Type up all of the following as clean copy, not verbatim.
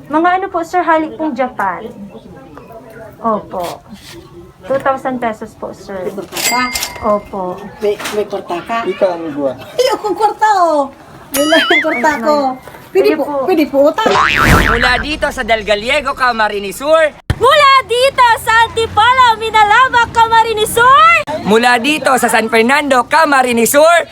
Mga ano po, sir, halik pong Japan. Opo. 2,000 pesos po, sir. May kwarta? Opo. May kwarta ka? Ikaw ano ba? Ay, akong kwarta oh. Wala yung kwarta ko. Pwede po utang. Mula dito sa Del Gallego, Camarines Sur. Mula dito sa Antipolo, Minalaba, Camarines Sur. Mula dito sa San Fernando, Camarines Sur.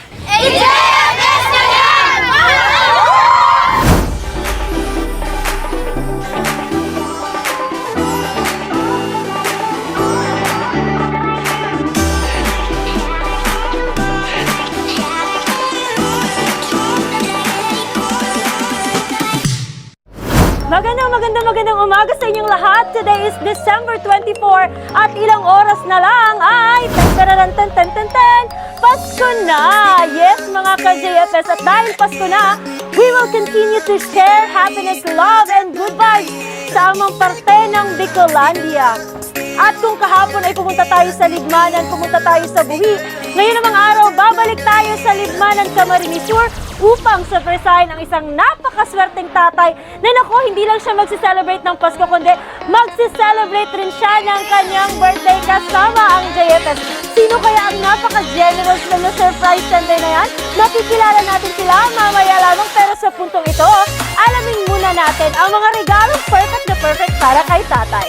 Magandang umaga sa inyong lahat. Today is December 24 at ilang oras na lang ay Pasko na! Yes, mga ka-JFS, at dahil Pasko na, we will continue to share happiness, love, and good vibes sa amang parte ng Bicolandia. At kung kahapon ay pumunta tayo sa Libmanan, pumunta tayo sa Buhi, ngayon namang araw, babalik tayo sa Libmanan, Camarines Sur upang surpresahin ang isang napakaswerteng tatay na naku, hindi lang siya magsi-celebrate ng Pasko, kundi magsi-celebrate rin siya ng kanyang birthday kasama ang JFS. Sino kaya ang napaka-generous na surprise sender na yan? Nakikilala natin sila mamaya lamang, pero sa puntong ito, alamin muna natin ang mga regalong perfect para kay tatay.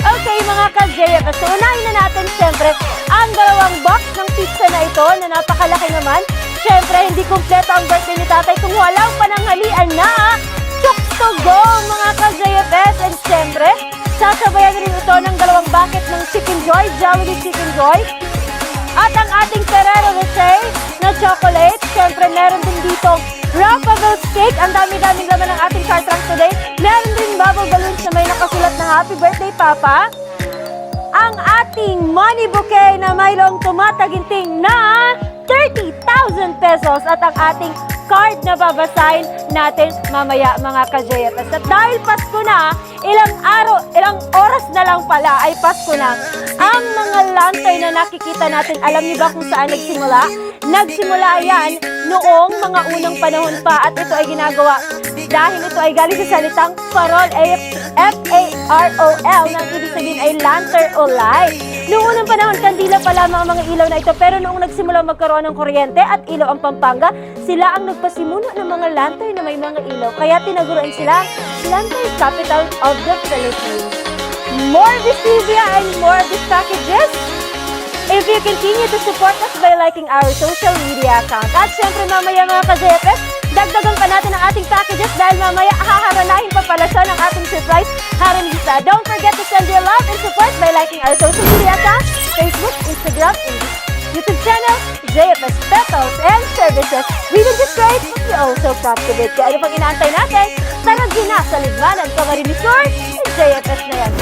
Okay, mga ka-JFS, so unahin na natin siyempre ang dalawang box ng pizza na ito na napakalaki naman. Siyempre, hindi kumpleto ang birthday ni tatay kung walang pananghalian na chooks to go, mga ka-JFS. And siyempre, sasabayan rin ito ng dalawang bucket ng Chicken Joy, Jollibee Chicken Joy. At ang ating Ferrero Rocher na chocolate. Siyempre, meron din dito wrappable cake. Ang dami-daming laman ng ating car trunk today. Meron din bubble balloons na may nakasulat na Happy Birthday, Papa. Ang ating money bouquet na mayroong tumataginting na 30,000 pesos at ang ating card na babasahin natin mamaya, mga ka-JFS. At dahil Pasko na, ilang oras na lang pala ay Pasko na. Ang mga lantern na nakikita natin, alam niyo ba kung saan nagsimula? Nagsimula yan noong mga unang panahon pa at ito ay ginagawa dahil ito ay galing sa salitang parol, F-A-R-O-L, na ibig sabihin ay lantern o light. Noong unang panahon, kandila pa lamang ang mga ilaw na ito, pero noong nagsimula magkaroon ng kuryente at ilaw ang Pampanga, sila ang nagpasimuno ng mga lantern na may mga ilaw. Kaya tinaguruan sila Lantern Capital of the Philippines. More Visivia and more of these packages if you continue to support us by liking our social media account. At syempre mamaya, mga ka-JFS, dagdagan pa natin ang ating packages dahil mamaya haharanahin pa pala siya ng ating surprise haranisa. Don't forget to send your love and support by liking our social media account, Facebook, Instagram, and YouTube channel, JFS Petals and Services. We do just great, but we also Captivate. Kaya ano pang inaantay natin? Tara na sa Libmanan, Camarines Sur, JFS na yan.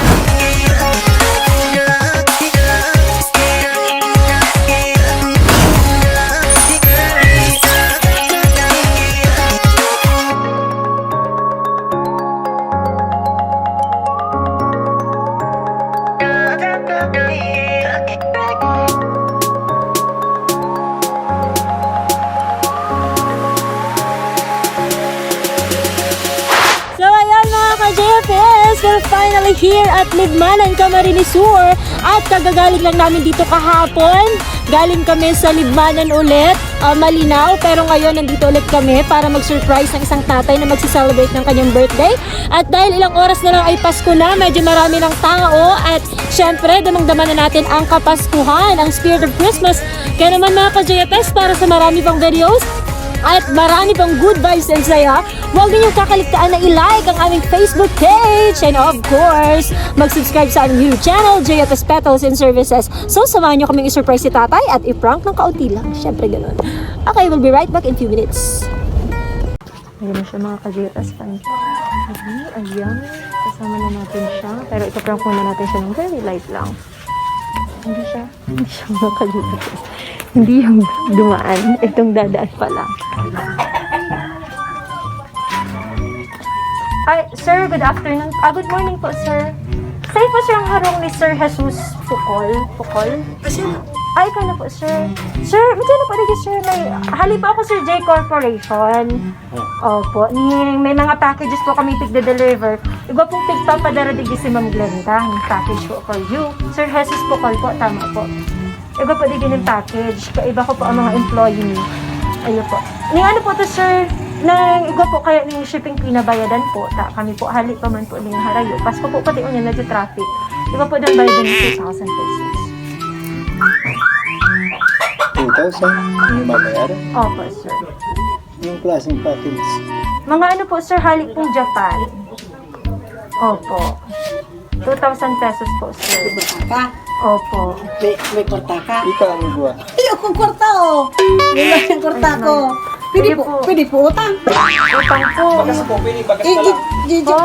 We're finally here at Libmanan, Camarines Sur at kagagaling lang namin dito kahapon. Galing kami sa Libmanan ulit, malinaw, pero ngayon nandito ulit kami para mag-surprise ng isang tatay na magsi-celebrate ng kanyang birthday. At dahil ilang oras na lang ay Pasko na, medyo marami ng tao at syempre damang-dama na natin ang Kapaskuhan, ang spirit of Christmas. Kaya naman, mga ka-JFS, para sa marami pang videos at marami pang good vibes and saya, huwag ninyong kakaligtaan na i-like ang aming Facebook page and of course, mag-subscribe sa aming YouTube channel, JFS Petals and Services. So, samahan nyo kaming i-surprise si tatay at i-prank ng kaunti lang. Siyempre ganun. Okay, we'll be right back in 2 minutes. Ayan na siya, mga ka-JFS fans. Ayan, kasama na natin siya. Pero ipaprank muna natin siya ng very light lang. Hindi siya mga ka-JFS. Hindi yung dumaan, itong dadaan pala. Hi, sir, good afternoon. Good morning po, sir. Sa'yo po sir ang harong ni Sir Jesus Pukol. Ay, ikaw na po, sir. Sir, magkano po dito, sir? Hali po ako, Sir J Corporation. Opo. May mga packages po kami tig-deliver. Iba pong tig-papadara digi si Ma'am Glenda. Yung package po for you. Sir Jesus po, call po. Tama po. Iba po digi ng package. Kaiba ko po ang mga employee. Ayun po. Ano po to, sir? Iba po kaya ng shipping pinabayadan po. Kami po, hali pa man po ng harayo. Pasko po pati unya na traffic. Iba po doon bayadan ng 2,000 pesos. 2,000 yung babayaran. Opo, sir. Yung klaseng package. Mga ano po, sir, halik pong Japan. Opo. 2,000 pesos po, sir. Ka? Opo. May kwarta ka? Ika ang buwan. Ayokong kwarta, oh. Wala yung kwarta ko. Pwede po utang. Utang po. po, pili bagas Po.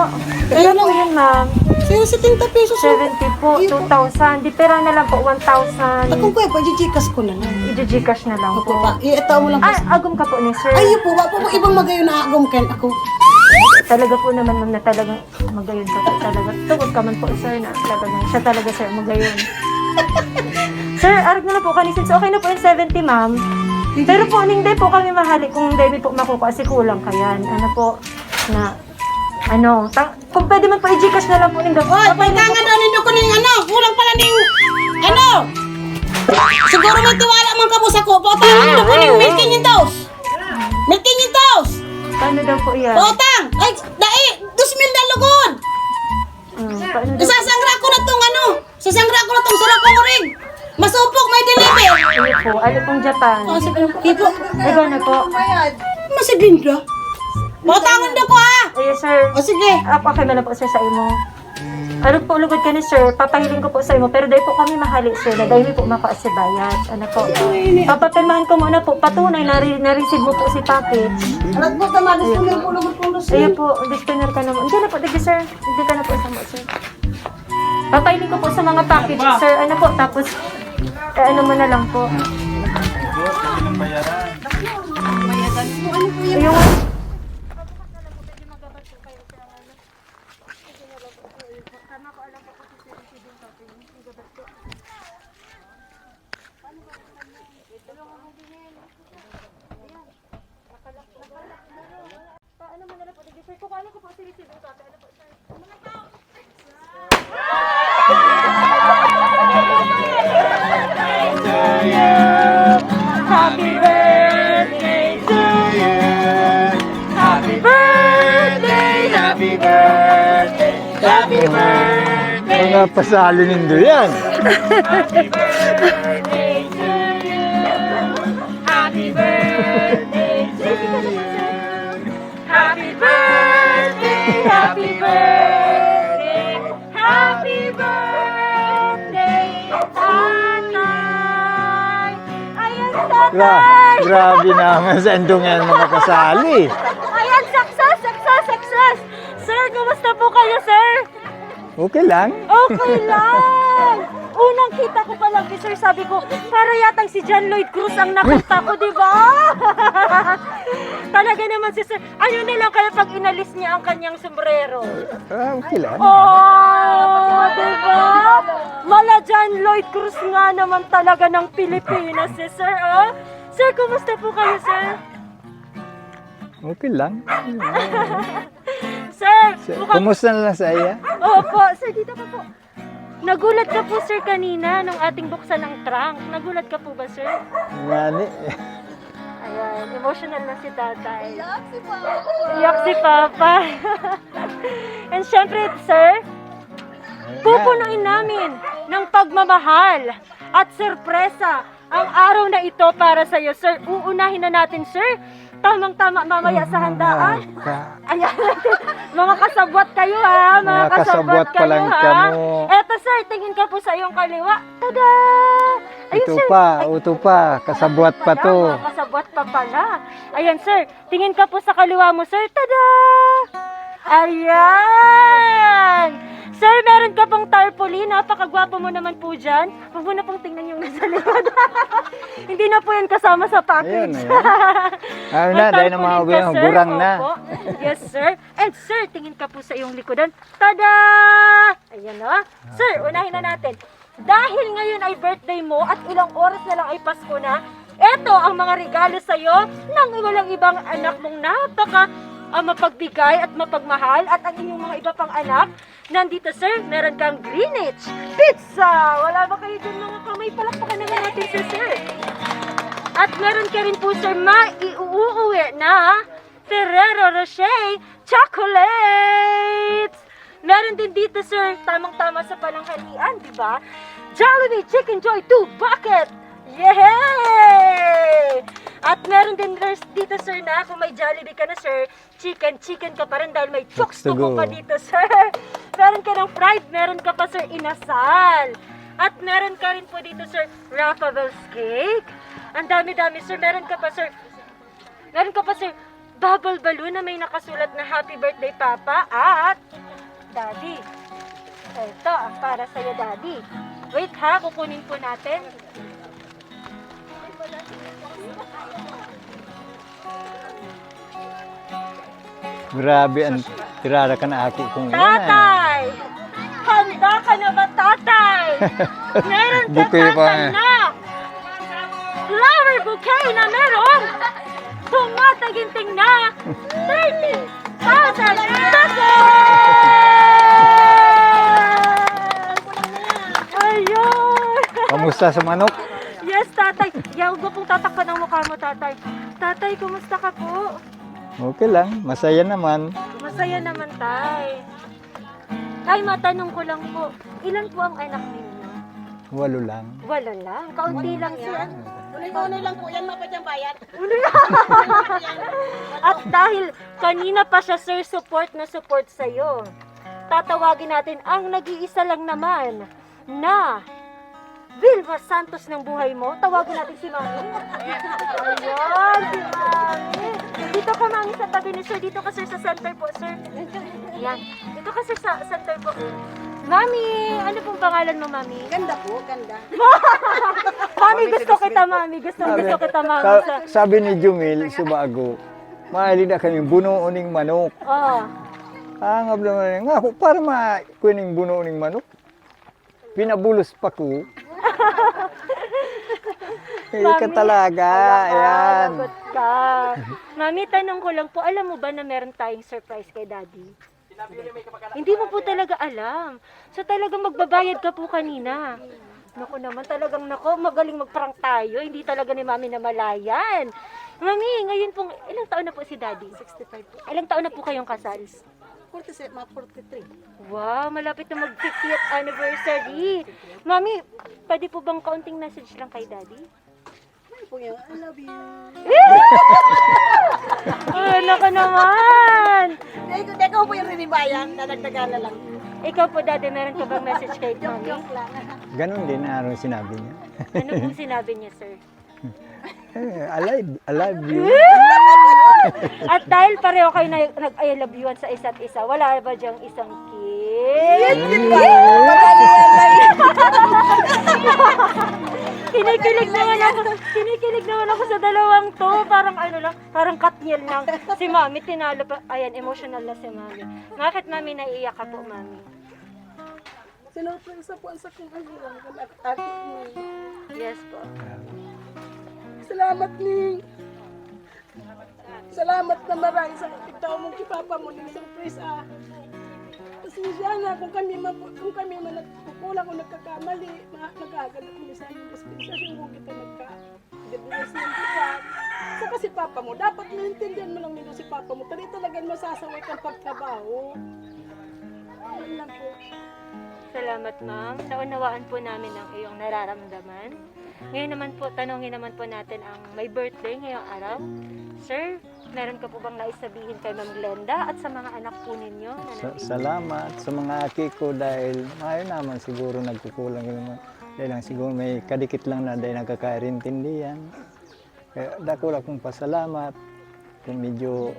Ano po yun, ma'am? 70 pesos. 70 po, 2,000. Di pera na lang po, 1,000. Akong kuya, pag-gcash ko na lang. I-gcash na lang Opo po. pa. Itaw mo lang po. Agum ka po ni sir. Ayun po, wala po ibang magayon na agom ken ako. Talaga po naman, ma'am, na talagang magayon ka po. Talaga. Tungkol ka man po, sir, na talagang siya talaga, sir, magayon. Sir, arag na lang po kanisin. So, okay na po yung 70, ma'am. Pero po, hindi po kami mahali kung hindi po makukuha kasi kulang kayan. Ano po, na, kung pwede man po i-gcash na lang po ng Oy, pagtangan daw ninyo ko ning kulang pala ning siguro may tiwala man kamo sa ko. Pagtangan ninyo ko ning 1,500. 1,500. Paano daw po yan? Utang! Ay, dai, 2,000 na lugod. Paano daw po? Isasangra ko na tong sasangra ko na tong sarap ko ring. Masupok may deliver. Ano po? Ano pong Japan? Ipo. Iba na po. Masiglinda. Utangan daw ko ha. Yes, sir. O sige. Okay na lang po, sir, sa imo. Ano po, lugod ka ni sir, papahiling ko po sa imo, pero dahil po kami mahali, sir, na dahil po makaasibayat. Ano po? Papapirmahan ko muna po, patunay na-receive mo po si package. Alat mo tamadis ko ng pulog-pulog. Ayun po, disclaimer ka naman. Hindi na po, digi sir. Hindi ka na po sa mo, sir. Papahiling ko po sa mga package, sir. Ano po, tapos, ano mo na lang po. Yung Happy birthday to you. Happy birthday, happy birthday, happy birthday. Mga pasalo nindo yan. Happy birthday to you. Happy birthday to you. Happy birthday, happy birthday, happy birthday, Tatay. Ayan, Tatay. Grabe naman sa andungan mga kasali. Ayan, success, success, success. Sir, kumusta po kayo, sir? Okay lang. Okay lang. Unang kita ko pa lang, sir, sabi ko, para yatang si John Lloyd Cruz ang nakita ko, di ba? Talaga naman si sir. Ayun na lang kaya pag inalis niya ang kanyang sombrero. Okay lang. Oh, di ba? Mala John Lloyd Cruz nga naman talaga ng Pilipinas, si sir, oh. Sir, kumusta po kayo, sir? Okay lang. Sir, mukhang... Kumusta na lang sa iya? Opo, sir, dito ka po. Nagulat ka po, sir, kanina nung ating buksan ng trunk. Nagulat ka po ba, sir? Ngani. Ayan, emotional na si Tatay. Iyak si Papa. Iyak si Papa. And syempre, sir, pupunuin namin ng pagmamahal at sorpresa ang araw na ito para sa iyo, sir. Uunahin na natin, sir. Tamang-tama mamaya sa handaan. Ayan, mga kasabwat kayo ha. Mga kasabwat pa lang kayo ha. kamo. Eto, sir, tingin ka po sa iyong kaliwa. Tada! Ayun, Ito sir. pa, Ay, ito pa. Kasabwat pa to. mga kasabwat pa pala. Ayan, sir. Tingin ka po sa kaliwa mo, sir. Tada! Ayan! Sir, meron ka pong tarpaulin. Napakagwapo mo naman po dyan. Huwag mo na pong tingnan yung nasa likod. Hindi na po yan kasama sa package. Ayun, ayun. Ano na, dahil na mga Tarpaulin ka, sir. gurang na. Opo. Yes, sir. And sir, tingin ka po sa iyong likodan. Tada! Ayan o. Sir, unahin na natin. dahil ngayon ay birthday mo at ilang oras na lang ay Pasko na, eto ang mga regalo sa'yo ng walang ibang anak mong mapagbigay at mapagmahal at ang inyong mga iba pang anak. Nandito sir, meron kang Greenwich Pizza! Wala ba kayo dyan mga kamay? Palakpakan naman natin sir. At meron ka rin po sir, maiuuwi na Ferrero Rocher Chocolates! Meron din dito sir, tamang-tama sa palanghalian, di ba? Jollibee Chicken Joy 2 Bucket! Yay! At meron din dito sir na kung may Jollibee ka na sir, chicken ka pa rin dahil may chokes to go pa dito sir. Meron ka ng fried, meron ka pa sir inasal. At meron ka rin po dito sir, Raffles cake. Ang dami-dami sir, meron ka pa sir, bubble balloon na may nakasulat na Happy Birthday Papa at Daddy. Ito, ang para sa'yo Daddy. Wait ha, kukunin po natin. Grabe, ang tirada ka na ako kung Tatay! Handa ka na ba, Tatay? Meron ka, Bouquet pa Tatay, eh. na flower bouquet na meron tumataginting na 30,000 pesos! Ayun! Kamusta sa manok? Yes, Tatay. Huwag mo pong tatakpan ang mukha mo, Tatay. Tatay, kumusta ka po? Okay lang, masaya naman. Masaya naman, Tay. Tay, matanong ko lang po, ilan po ang anak ninyo? 8 lang. Wala lang, kaunti lang yan. Ulit-ulit lang po yan, mapat yung bayad. At dahil kanina pa siya, sir, support sa'yo, tatawagin natin ang nag-iisa lang naman na Vilma Santos ng buhay mo. Tawagin natin si Mami. Ayan, si Mami. Dito ka, Mami, sa tabi ni Sir. Dito ka, Sir, sa center po, Sir. Ayan. Dito ka, Sir, sa center po. Mami, ano pong pangalan mo, Mami? Ganda po, ganda. Mami, gusto kita, Mami. Gusto kita, Mami. Sabi ni Jumil Subago, mahalin na kami bunuuning manok. Oh. Angab naman nga, para makuning bunuuning manok. Pinabulos pa ko. Ka talaga, ayan. Lagot ka. Mami, tanong ko lang po, alam mo ba na meron tayong surprise kay Daddy? Hindi mo po talaga alam. So talagang magbabayad ka po kanina. Naku naman, magaling mag-prank tayo. Hindi talaga ni Mami namalayan. Mami, ngayon pong, ilang taon na po si Daddy? 65 po. Ilang taon na po kayong kasal? 47, mga 43. Wow, malapit na mag-50th anniversary. Mami, pwede po bang kaunting message lang kay Daddy? Ano po yan? I love you. Ano ka naman? Teka po yung rinibayan, dadagdagan na lang. Ikaw po, Daddy, meron ka bang message kay Mami? Joke lang. Ganon din araw sinabi niya. Ano pong sinabi niya, sir? I love you. At dahil pareho kayo nag-I love you sa isa't isa, wala ba diyang isang kiss? Kinikilig naman ako sa dalawang to. Parang parang katniel lang. Si Mami, tinalo pa. Ayan, emotional na si Mami. Bakit Mami naiiyak ka po, Mami? Sinurpresa po ang sakong ahilang at ate ni. Yes po. Salamat ni. Salamat na marami sa ikaw mong kipapa mo ng surpresa. Pasensya na kung kami man nagkukulang o nagkakamali, nagkagalit mo sa amin dispensasyon mo kita nagka-debres ng buwan. So kasi papa mo, dapat maintindihan mo lang nito si papa mo. Tali talagang masasaway kang pagtrabaho. Ano lang po. Salamat, Ma'am. Naunawaan po namin ang iyong nararamdaman. Ngayon naman po, tanongin naman po natin ang may birthday ngayong araw. Sir, meron ka po bang naisabihin kay Ma'am Glenda at sa mga anak po ninyo? Salamat sa mga aki ko dahil ayaw naman siguro nagkukulang yun. Dahil lang siguro may kadikit lang na dahil nagkakarintindihan. Kaya dako akong pasalamat. Kung medyo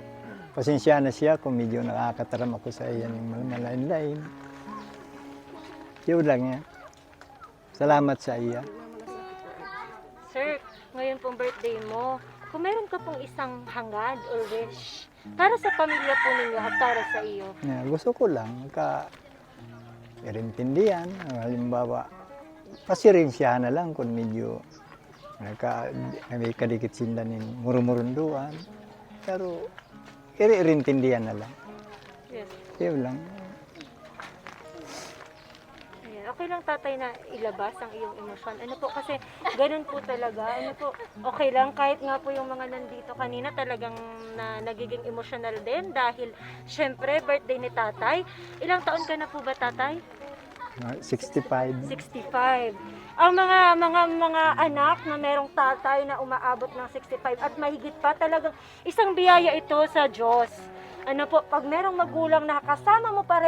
pasensya na siya, kung medyo nakakataram ako sa iyan yung malain-lain. Yun lang yan. Salamat sa iya. Sir, ngayon pong birthday mo, kung meron ka pong isang hangad or wish para sa pamilya po ninyo at para sa iyo. Gusto ko lang irintindihan. Halimbawa, pasirensya na lang kung medyo may kadikit sila ng murumurunduan. Pero iriintindihan na lang. Yes. Yun lang. Ayan. Okay lang tatay na ilabas ang iyong emosyon. Ano po kasi ganun po talaga. Ano po, okay lang kahit nga po yung mga nandito kanina talagang nagiging emotional din dahil syempre birthday ni tatay. Ilang taon ka na po ba tatay? 65. 65. Ang mga anak na merong tatay na umaabot ng 65 at mahigit pa talagang isang biyaya ito sa Diyos. Ano po, pag merong magulang na kasama pa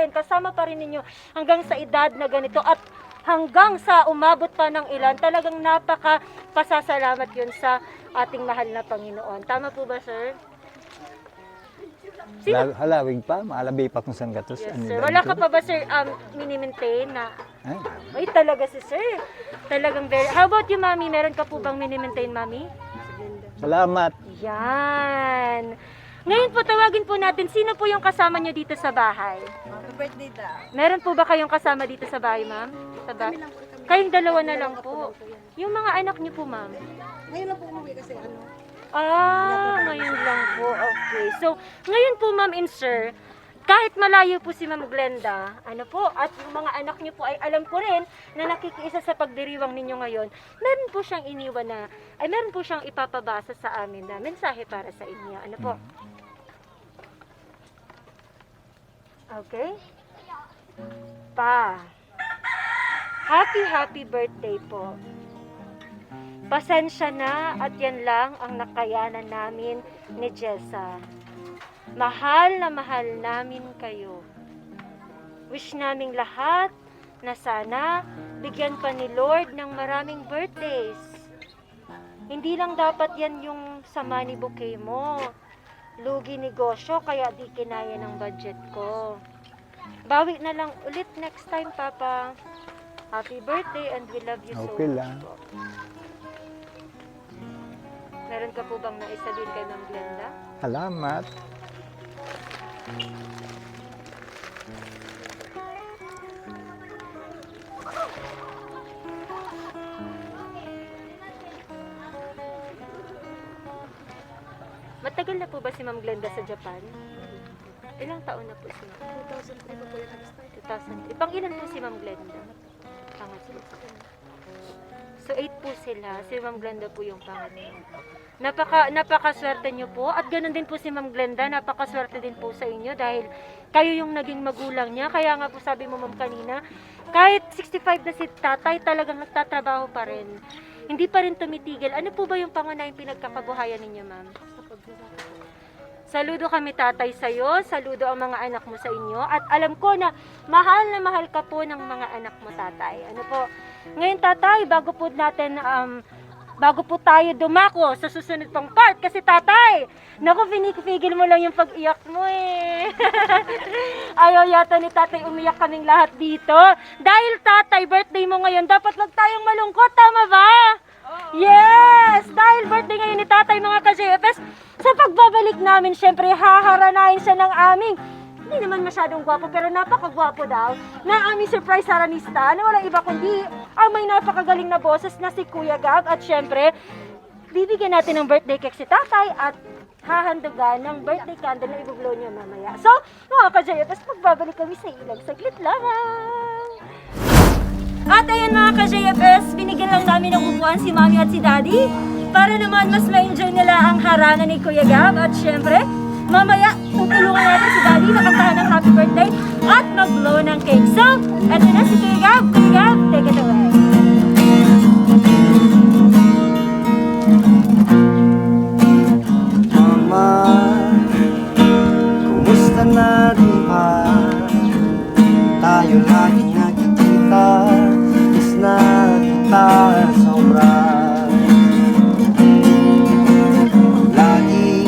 rin ninyo hanggang sa edad na ganito at hanggang sa umabot pa ng ilan, talagang napaka-pasasalamat yun sa ating mahal na Panginoon. Tama po ba, sir? Halawig pa, maalabi pa kung saan gatos. Yes, sir. Wala ka pa ba, sir, mini-maintain na? Ay, talaga si sir. Talagang very... How about you, mami? Meron ka po bang mini-maintain, mami? Salamat. Yan. Ngayon po, tawagin po natin, sino po yung kasama nyo dito sa bahay? Birthday daw. Meron po ba kayong kasama dito sa bahay, ma'am? Kayong dalawa na lang po. Yung mga anak nyo po, ma'am? Ngayon lang po umuwi kasi Ngayon lang po. Okay. So, ngayon po, ma'am and sir, kahit malayo po si Ma'am Glenda, ano po, at yung mga anak niyo po ay alam ko rin na nakikiisa sa pagdiriwang ninyo ngayon, meron po siyang iniwan na, ay meron po siyang ipapabasa sa amin na mensahe para sa inyo. Ano po? Okay? Pa, happy birthday po. Pasensya na at yan lang ang nakayanan namin ni Jessa. Mahal na mahal namin kayo. Wish naming lahat na sana bigyan pa ni Lord ng maraming birthdays. Hindi lang dapat yan yung sa money bouquet mo. Lugi negosyo kaya di kinaya ng budget ko. Bawi na lang ulit next time, Papa. Happy birthday and we love you so Okay much lang. po. Meron ka po bang naisabihin kay Ma'am Glenda? Salamat. Matagal na po ba si Ma'am Glenda sa Japan? Ilang taon na po si Ma'am? 2003 pa po yung nag-start. 2003. Pang ilan po si Ma'am Glenda? Pangatlo. So 8 po sila. Si Ma'am Glenda po yung pangatlo. Napakaswerte nyo po. At ganoon din po si Ma'am Glenda. Napakaswerte din po sa inyo dahil kayo yung naging magulang niya. Kaya nga po sabi mo ma'am kanina, kahit 65 na si tatay, talagang nagtatrabaho pa rin. Hindi pa rin tumitigil. Ano po ba yung pangunahing pinagkakabuhayan ninyo, ma'am? Saludo kami tatay sa'yo, saludo ang mga anak mo sa inyo, at alam ko na mahal ka po ng mga anak mo tatay. Ano po? Ngayon tatay, bago po tayo dumako sa susunod pang part, kasi tatay, naku, pinipigil mo lang yung pag-iyak mo eh. Ayaw yata ni tatay umiyak kaming lahat dito. Dahil tatay, birthday mo ngayon, dapat wag tayong malungkot, tama ba? Yes! Dahil birthday ngayon ni tatay mga ka-JFS, sa pagbabalik namin, syempre haharanahin siya ng aming, hindi naman masyadong gwapo, pero napakagwapo daw, na aming surprise haranista, na walang iba kundi ang may napakagaling na boses na si Kuya Gab. At syempre, bibigyan natin ng birthday cake si tatay at hahandugan ng birthday candle na ibublow niyo mamaya. So, mga ka-JFS, pagbabalik kami sa ilang saglit lamang. At ayan mga ka-JFS, binigyan lang namin ng upuan si Mami at si Daddy para naman mas ma-enjoy nila ang harana ni Kuya Gab. At syempre, mamaya tutulungan natin si Daddy na kantahan ng happy birthday at mag-blow ng cake. So, eto na si Kuya Gab. Kuya Gab, take it away. Mama, kumusta na din ba? Tayo laging nagkikita, is na kita sobra. Lagi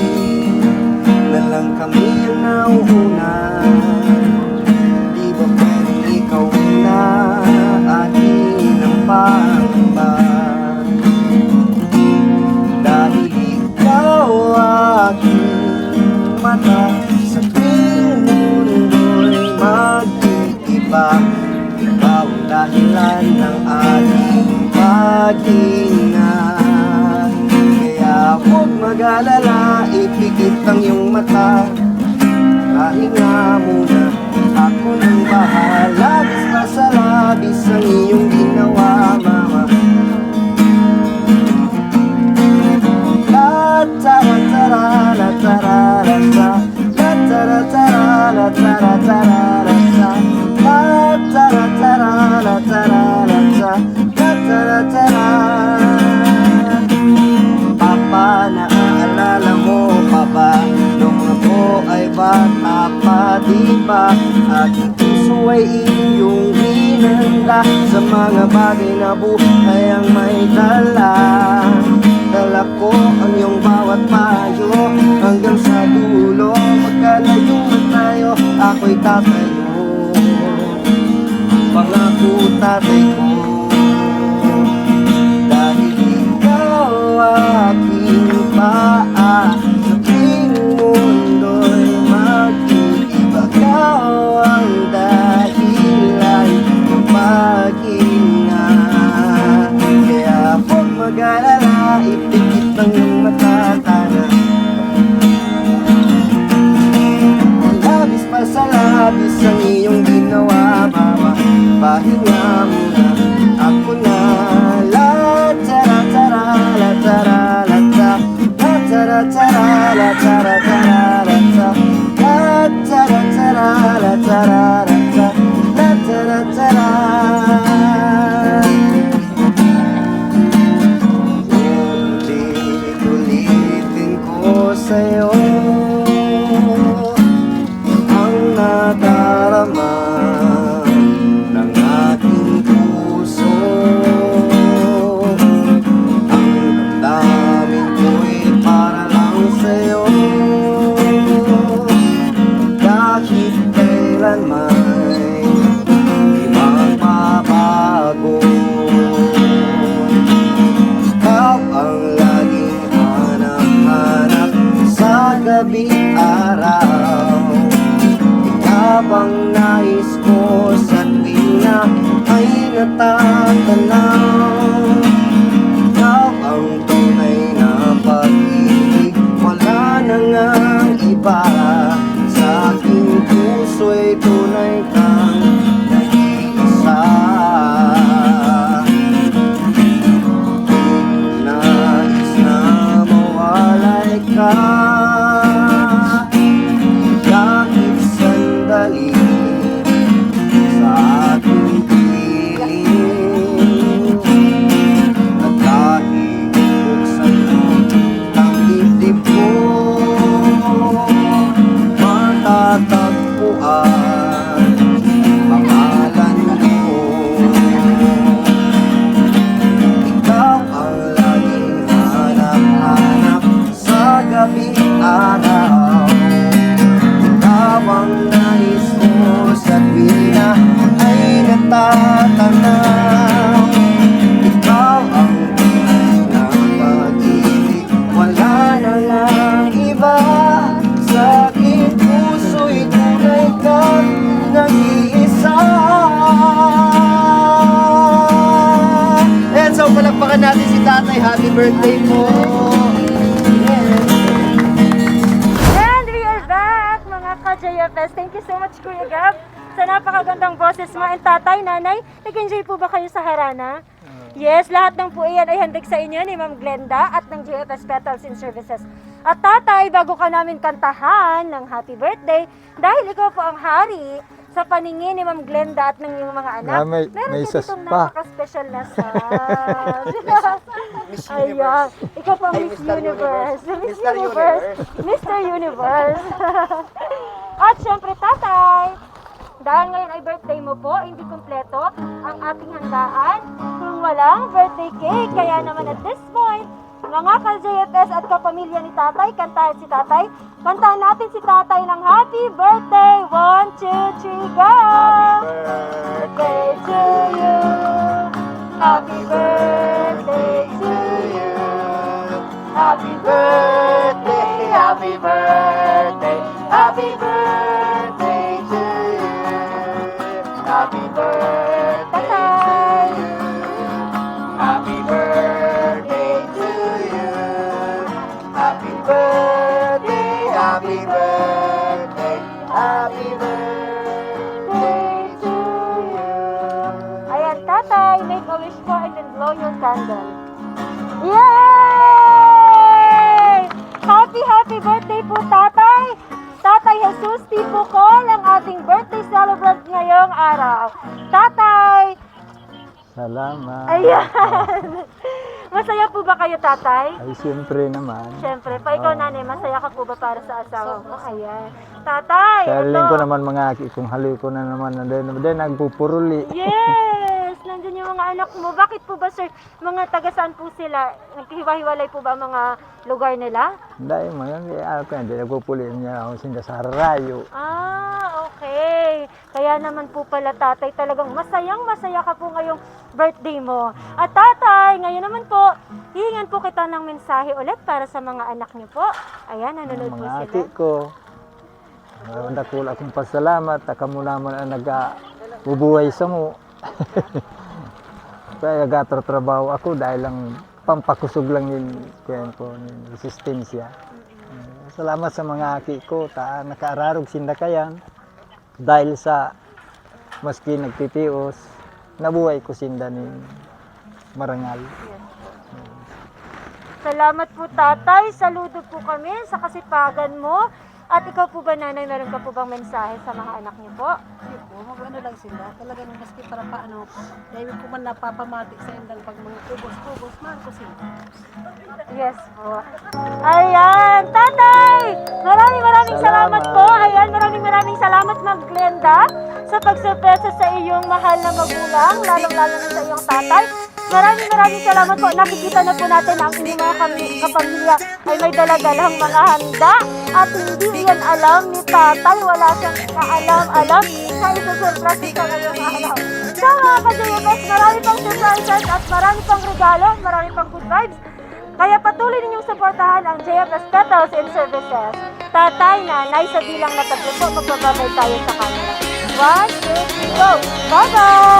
na lang kami ang nauuna. Di ba pwedeng ikaw na atin ang pangamba? Dahil ikaw aking mata sa tuwing mundo'y mag-iiba. dahilan ng ating pag-ingat. Kaya huwag mag-alala, ipikit ang iyong mata. Pahinga muna, ako nang bahala. Labis pa sa labis ang iyong ginawa, mama. La tara tara la tara la ta, la tara tara la tara tara la ta, la tara tara la tara la ta, la tara tara. Papa, naaalala mo pa ba nung ako ay bata pa, di ba? Aking puso ay iyong hinanda sa mga bagay na buhay ang may dala. Dala ko ang iyong bawat payo hanggang sa dulo. Magkalayo man tayo, ako'y tatayo. Pangako tatay ko, dahil ikaw aking paa. Sa tuwing mundo'y mag-iiba, ikaw ang dahilan ng pag-ingat. Kaya huwag mag-alala, ipikit ang iyong matatana. Labis pa sa labis ang iyong ginawa, mama. Pahinga muna, ako na. La tara tara la tara la ta, la tara tara la tara tara la ta, la tara tara la tara la ta, la tara tara. Ulit-ulitin ko sa'yo ang nadarama ng aking puso. Ang damdamin ko'y para lang sa'yo, kahit kailanman di magbabago. Ikaw ang laging hanap-hanap sa gabi araw. Ikaw ang nais ko sa tuwing na ay natatanaw. Ikaw ang tunay na pag-ibig, wala na ngang iba. Sa aking puso'y tunay kang nag-iisa. Nais na mawalay ka kahit sandali sa aking piling. At kahit buksan mo ang dibdib ko, matatagpuan pangalan mo. Ikaw ang laging hanap-hanap sa gabi araw. Ikaw ang nais mo sa tuwing na ay natatanaw. Ikaw ang tunay na pag-ibig, wala na lang iba. Sa aking puso'y tunay kang nag-iisa. And so palakpakan natin si Tatay. Happy birthday po! And we are back, mga ka-JFS. Thank you so much, Kuya Gab, sa napakagandang boses mo. And tatay, nanay, nag-enjoy po ba kayo sa harana? Yes, lahat ng po iyan ay handog sa inyo ni Ma'am Glenda at ng JFS Petals and Services. At tatay, bago ka namin kantahan ng happy birthday, dahil ikaw po ang hari sa paningin ni Ma'am Glenda at ng iyong mga anak, Na may meron kasi sas itong pa. napaka-special na sas. Ayan, ikaw po ang Miss Universe. Miss Universe. Mr. Universe. At syempre, tatay, dahil ngayon ay birthday mo po, hindi kumpleto ang ating handaan kung walang birthday cake. Kaya naman at this point, mga ka-JFS at kapamilya ni tatay, kantahan si tatay. Kantahan natin si tatay ng happy birthday. 1, 2, 3, go! Birthday to you. Happy birthday to you. Happy birthday, happy birthday, happy birthday to you. Happy birthday. blow your candle. Yay! Happy birthday po, Tatay! Tatay Jesus Tipukol, ang ating birthday celebrant ngayong araw. Tatay! Salamat. Ayan! Masaya po ba kayo, Tatay? Ay, siyempre naman. Siyempre, pa ikaw, nanay, masaya ka po ba para sa asawa mo? Ayan. Tatay, Karoling ito. ko naman mga kung hali ko na naman na din nagpupuruli. Yes! Nandun yung mga anak mo. Bakit po ba, sir? Mga taga saan po sila? Naghiwa-hiwalay po ba ang mga lugar nila? Dahil mo yan, hindi nagpupuli niya ako sinda sa Harayo. Ah, okay. Kaya naman po pala, Tatay, talagang masayang-masaya ka po ngayong birthday mo. At Tatay, ngayon naman po, hihingan po kita ng mensahe ulit para sa mga anak niyo po. Ayan, nanonood po Mga sila. aki ko, dakul akong pasalamat, kamo naman ang nag-ubuhay sa mo. Kaya gatrabaho ako dahil lang pampakusog lang yung resistensya. Salamat sa mga aki ko, nakaararog sinda kayan. Dahil sa maski nagtitios, nabuhay ko sinda ni marangal. Salamat po, Tatay. Saludo po kami sa kasipagan mo. At ikaw po ba, nanay, meron ka po bang mensahe sa mga anak niyo po? Hindi po, mag-ano lang sila. Talagang maski para paano, dahil ko man napapamati sa indang pag mga kubos-kubos, mahal ko sila. Yes po. Ayan, Tatay! Maraming salamat po. Ayan, maraming salamat, Ma'am Glenda, sa pagsurpresa sa iyong mahal na magulang, lalong-lalo na sa iyong tatay. Maraming salamat po. Nakikita na po natin na ang inyong mga kapamilya ay may daladalang mga handa at hindi yan alam ni Tatay. Wala siyang kaalam-alam na isusurpresa sa ngayong araw. So mga ka-JFS, marami pang surprises at marami pang regalo, marami pang good vibes. Kaya patuloy ninyong suportahan ang JFS Petals and Services. Tatay, nanay, sa bilang na tatlo po, magbababay tayo sa camera. 1, 2, 3, go! Bye-bye!